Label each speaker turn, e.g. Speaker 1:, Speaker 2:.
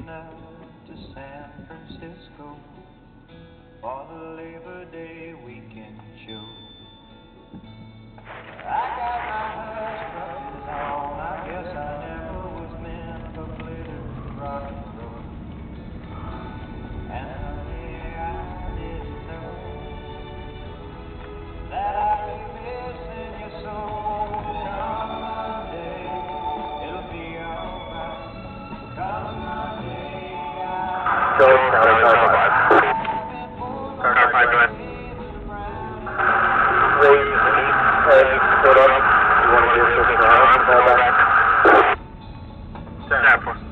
Speaker 1: out to San Francisco for the Labor Day weekend show. I got my hush puppies on. I guess I never was meant for glittered rock and roll. And honey, I didn't know that I'd be missing you so. Come Monday, it'll be alright. Come Monday,
Speaker 2: Joey, Car 5, go ahead. Ray, you put up. You want to do something around? Call back.
Speaker 3: 10-4.